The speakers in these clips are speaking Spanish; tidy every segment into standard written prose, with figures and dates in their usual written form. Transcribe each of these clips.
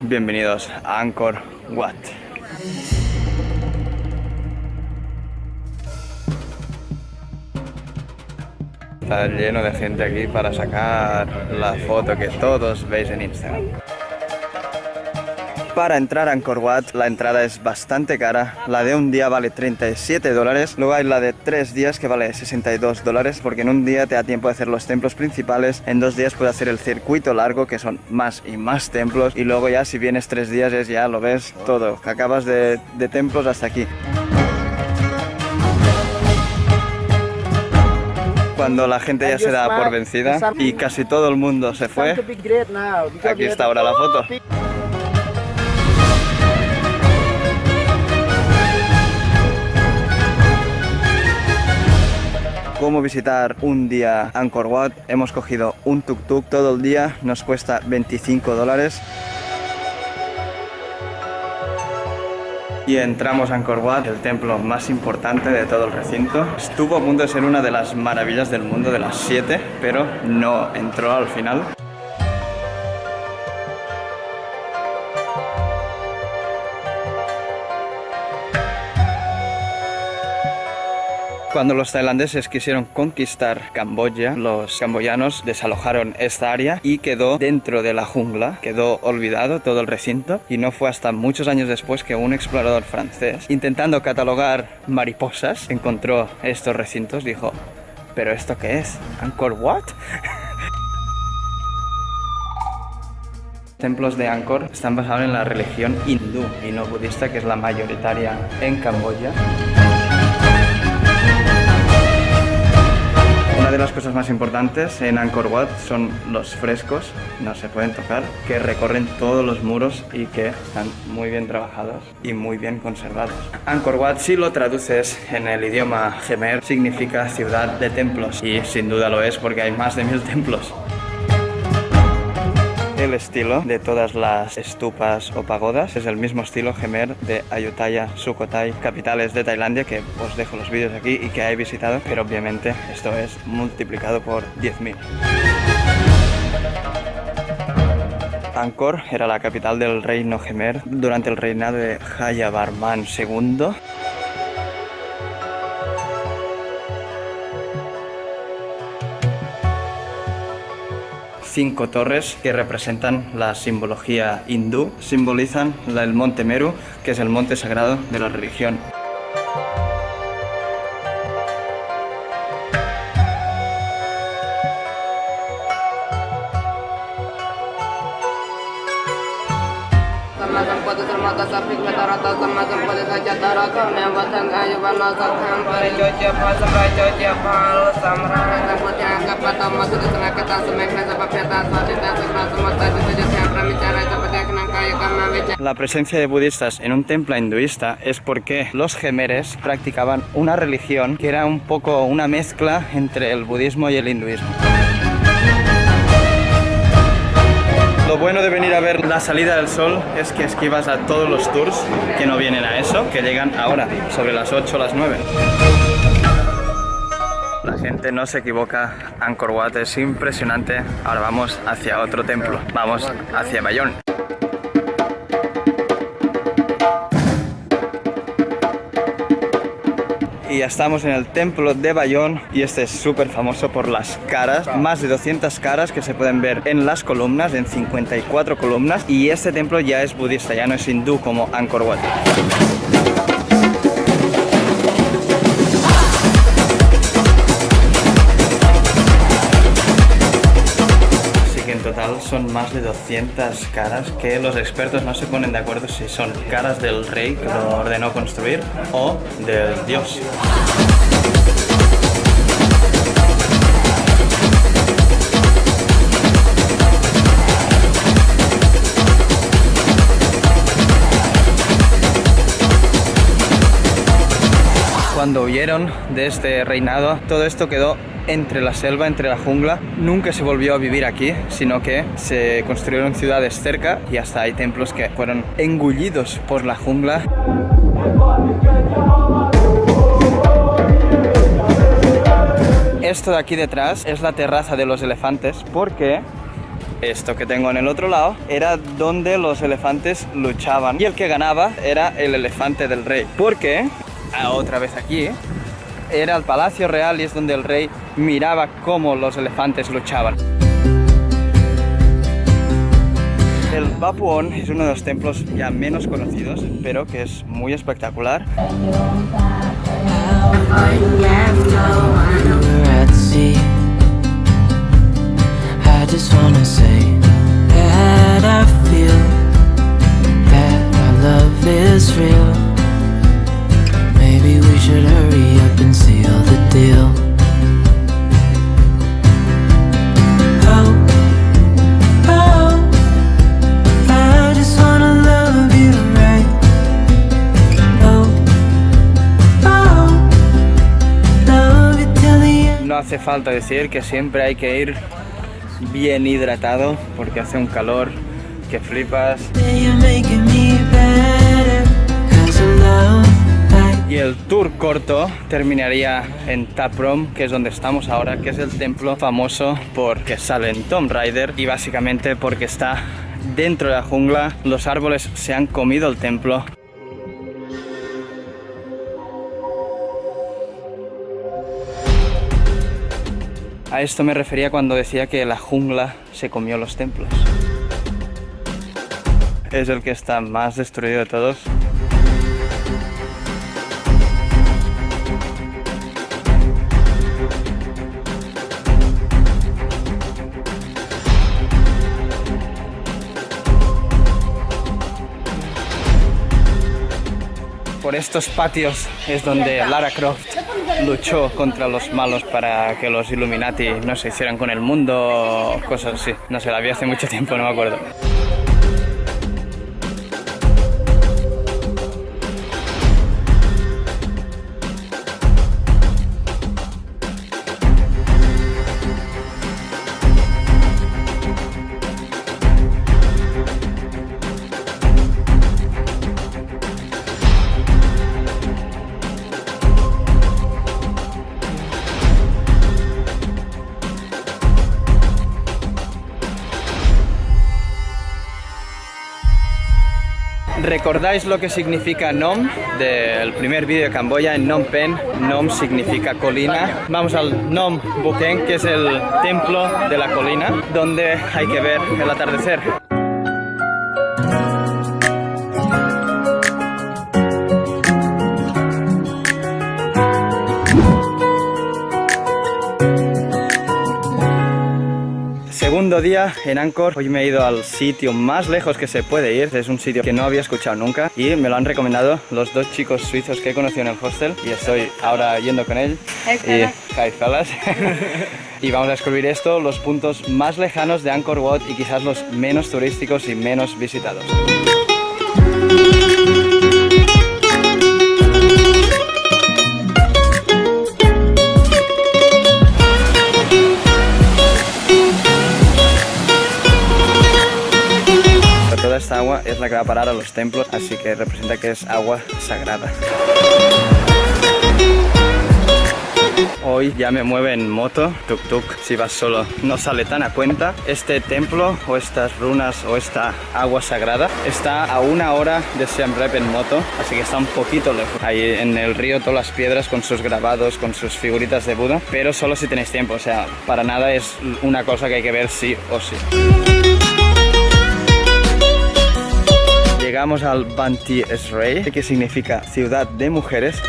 Bienvenidos a Angkor Wat. Está lleno de gente aquí para sacar la foto que todos veis en Instagram. Para entrar a Angkor Wat la entrada es bastante cara. La de un día vale $37. Luego hay la de 3 días que vale $62, porque en un día te da tiempo de hacer los templos principales. En 2 días puedes hacer el circuito largo, que son más y más templos. Y luego ya si vienes 3 días es ya lo ves todo, que acabas de templos hasta aquí. Cuando la gente ya se da por vencida y casi todo el mundo se fue, aquí está ahora la foto. Cómo visitar un día Angkor Wat. Hemos cogido un tuk-tuk todo el día, nos cuesta $25. Y entramos a Angkor Wat, el templo más importante de todo el recinto. Estuvo a punto de ser una de las maravillas del mundo, de las 7, pero no entró al final. Cuando los tailandeses quisieron conquistar Camboya, los camboyanos desalojaron esta área y quedó dentro de la jungla, quedó olvidado todo el recinto, y no fue hasta muchos años después que un explorador francés, intentando catalogar mariposas, encontró estos recintos. Dijo, ¿pero esto qué es? ¿Angkor Wat? Templos de Angkor están basados en la religión hindú y no budista, que es la mayoritaria en Camboya. Una de las cosas más importantes en Angkor Wat son los frescos, no se pueden tocar, que recorren todos los muros y que están muy bien trabajados y muy bien conservados. Angkor Wat, si lo traduces en el idioma Khmer, significa ciudad de templos, y sin duda lo es porque hay más de 1000 templos. El estilo de todas las estupas o pagodas es el mismo estilo Khmer de Ayutthaya, Sukhothai, capitales de Tailandia, que os dejo los vídeos aquí y que he visitado, pero obviamente esto es multiplicado por 10.000. Angkor era la capital del reino Khmer durante el reinado de Jayavarman II. Cinco torres que representan la simbología hindú, simbolizan el monte Meru, que es el monte sagrado de la religión. La presencia de budistas en un templo hinduista es porque los Khmeres practicaban una religión que era un poco una mezcla entre el budismo y el hinduismo. Lo bueno de venir a ver la salida del sol es que esquivas a todos los tours que no vienen a eso, que llegan ahora, sobre las 8 o las 9. La gente no se equivoca, Angkor Wat es impresionante. Ahora vamos hacia otro templo, vamos hacia Bayón. Y ya estamos en el templo de Bayón, y este es súper famoso por las caras, más de 200 caras que se pueden ver en las columnas, en 54 columnas, y este templo ya es budista, ya no es hindú como Angkor Wat. En total son más de 200 caras que los expertos no se ponen de acuerdo si son caras del rey que lo ordenó construir o del dios. Cuando huyeron de este reinado, todo esto quedó entre la selva, entre la jungla. Nunca se volvió a vivir aquí, sino que se construyeron ciudades cerca y hasta hay templos que fueron engullidos por la jungla. Esto de aquí detrás es la terraza de los elefantes, porque Esto que tengo en el otro lado era donde los elefantes luchaban y el que ganaba era el elefante del rey. Porque, otra vez aquí, era el Palacio Real y es donde el rey miraba cómo los elefantes luchaban. El Bapuón es uno de los templos ya menos conocidos, pero que es muy espectacular. No hace falta decir que siempre hay que ir bien hidratado porque hace un calor que flipas. Y el tour corto terminaría en Taprom, que es donde estamos ahora, que es el templo famoso porque sale en Tomb Raider y básicamente porque está dentro de la jungla. Los árboles se han comido el templo. A esto me refería cuando decía que la jungla se comió los templos. Es el que está más destruido de todos. Por estos patios es donde Lara Croft luchó contra los malos para que los Illuminati no se hicieran con el mundo o cosas así. No sé, la vi hace mucho tiempo, no me acuerdo. ¿Recordáis lo que significa Nom? Del primer vídeo de Camboya en Phnom Penh. Nom significa colina. Vamos al Nom Bukeng, que es el templo de la colina, donde hay que ver el atardecer. Segundo día en Angkor. Hoy me he ido al sitio más lejos que se puede ir. Es un sitio que no había escuchado nunca y me lo han recomendado los dos chicos suizos que he conocido en el hostel y estoy ahora yendo con él. Hi fellas. Y vamos a descubrir esto, los puntos más lejanos de Angkor Wat y quizás los menos turísticos y menos visitados. Toda esta agua es la que va a parar a los templos, así que representa que es agua sagrada. Hoy ya me mueve en moto, tuk-tuk. Si vas solo no sale tan a cuenta. Este templo o estas runas o esta agua sagrada está a 1 hora de Siem Reap en moto, así que está un poquito lejos. Ahí en el río todas las piedras con sus grabados, con sus figuritas de Buda, pero solo si tenéis tiempo, o sea, para nada es una cosa que hay que ver sí o sí. Llegamos al Banteay Srey, que significa ciudad de mujeres.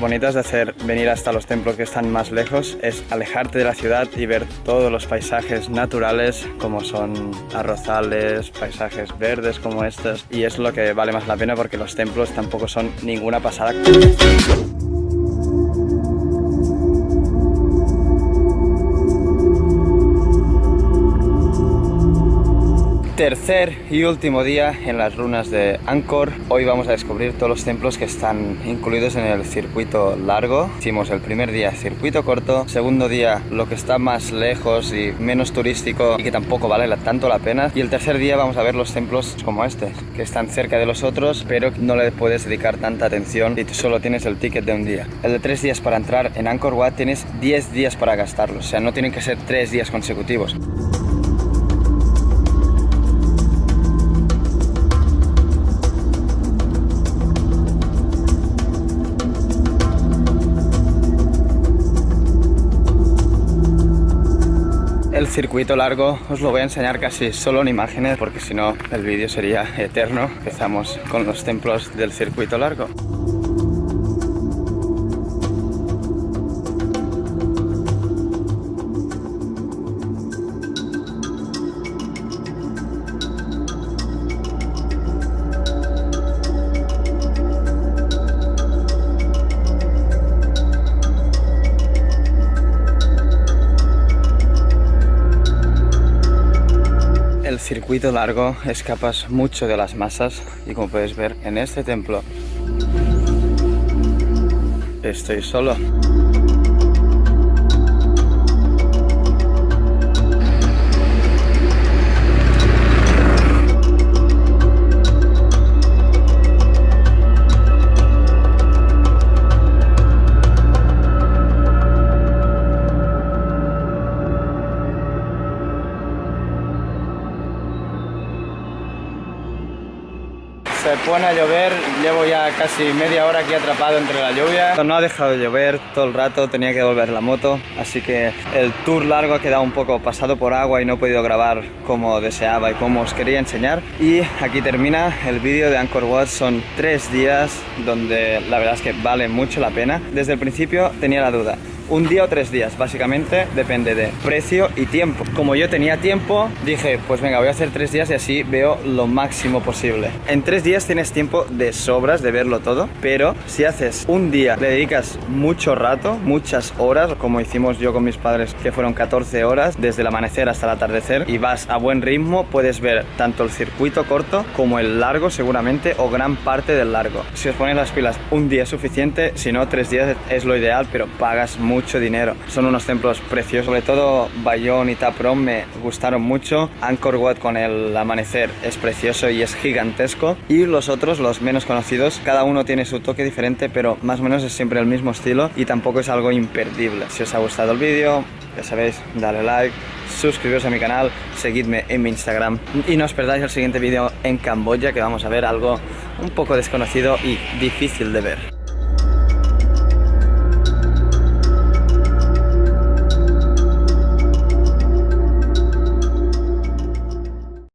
Bonitas de venir hasta los templos que están más lejos es alejarte de la ciudad y ver todos los paisajes naturales como son arrozales, paisajes verdes como estos, y es lo que vale más la pena porque los templos tampoco son ninguna pasada. Tercer y último día en las ruinas de Angkor. Hoy vamos a descubrir todos los templos que están incluidos en el circuito largo. Hicimos el primer día circuito corto, segundo día lo que está más lejos y menos turístico y que tampoco vale tanto la pena, y el tercer día vamos a ver los templos como este, que están cerca de los otros pero no le puedes dedicar tanta atención si tú solo tienes el ticket de un día. El de 3 días para entrar en Angkor Wat tienes 10 días para gastarlos, o sea, no tienen que ser 3 días consecutivos. El circuito largo os lo voy a enseñar casi solo en imágenes porque si no el vídeo sería eterno. Empezamos con los templos del circuito largo. El circuito largo escapas mucho de las masas y como puedes ver en este templo estoy solo. Se pone a llover, llevo ya casi media hora aquí atrapado entre la lluvia. No ha dejado de llover todo el rato, tenía que devolver la moto, así que el tour largo ha quedado un poco pasado por agua y no he podido grabar como deseaba y como os quería enseñar. Y aquí termina el vídeo de Angkor Wat. Son 3 días donde la verdad es que vale mucho la pena. Desde el principio tenía la duda. 1 día o 3 días, básicamente depende de precio y tiempo. Como yo tenía tiempo, dije, pues venga, voy a hacer 3 días y así veo lo máximo posible. En 3 días tienes tiempo de sobras de verlo todo, pero si haces 1 día, le dedicas mucho rato, muchas horas, como hicimos yo con mis padres, que fueron 14 horas, desde el amanecer hasta el atardecer, y vas a buen ritmo, puedes ver tanto el circuito corto como el largo seguramente, o gran parte del largo. Si os ponéis las pilas, 1 día es suficiente, si no 3 días es lo ideal, pero pagas mucho dinero. Son unos templos preciosos, sobre todo Bayon y Ta Prohm me gustaron mucho. Angkor Wat con el amanecer es precioso y es gigantesco, y los otros, los menos conocidos, cada uno tiene su toque diferente, pero más o menos es siempre el mismo estilo y tampoco es algo imperdible. Si os ha gustado el vídeo, ya sabéis, dale like, suscribiros a mi canal, seguidme en mi Instagram y no os perdáis el siguiente vídeo en Camboya, que vamos a ver algo un poco desconocido y difícil de ver.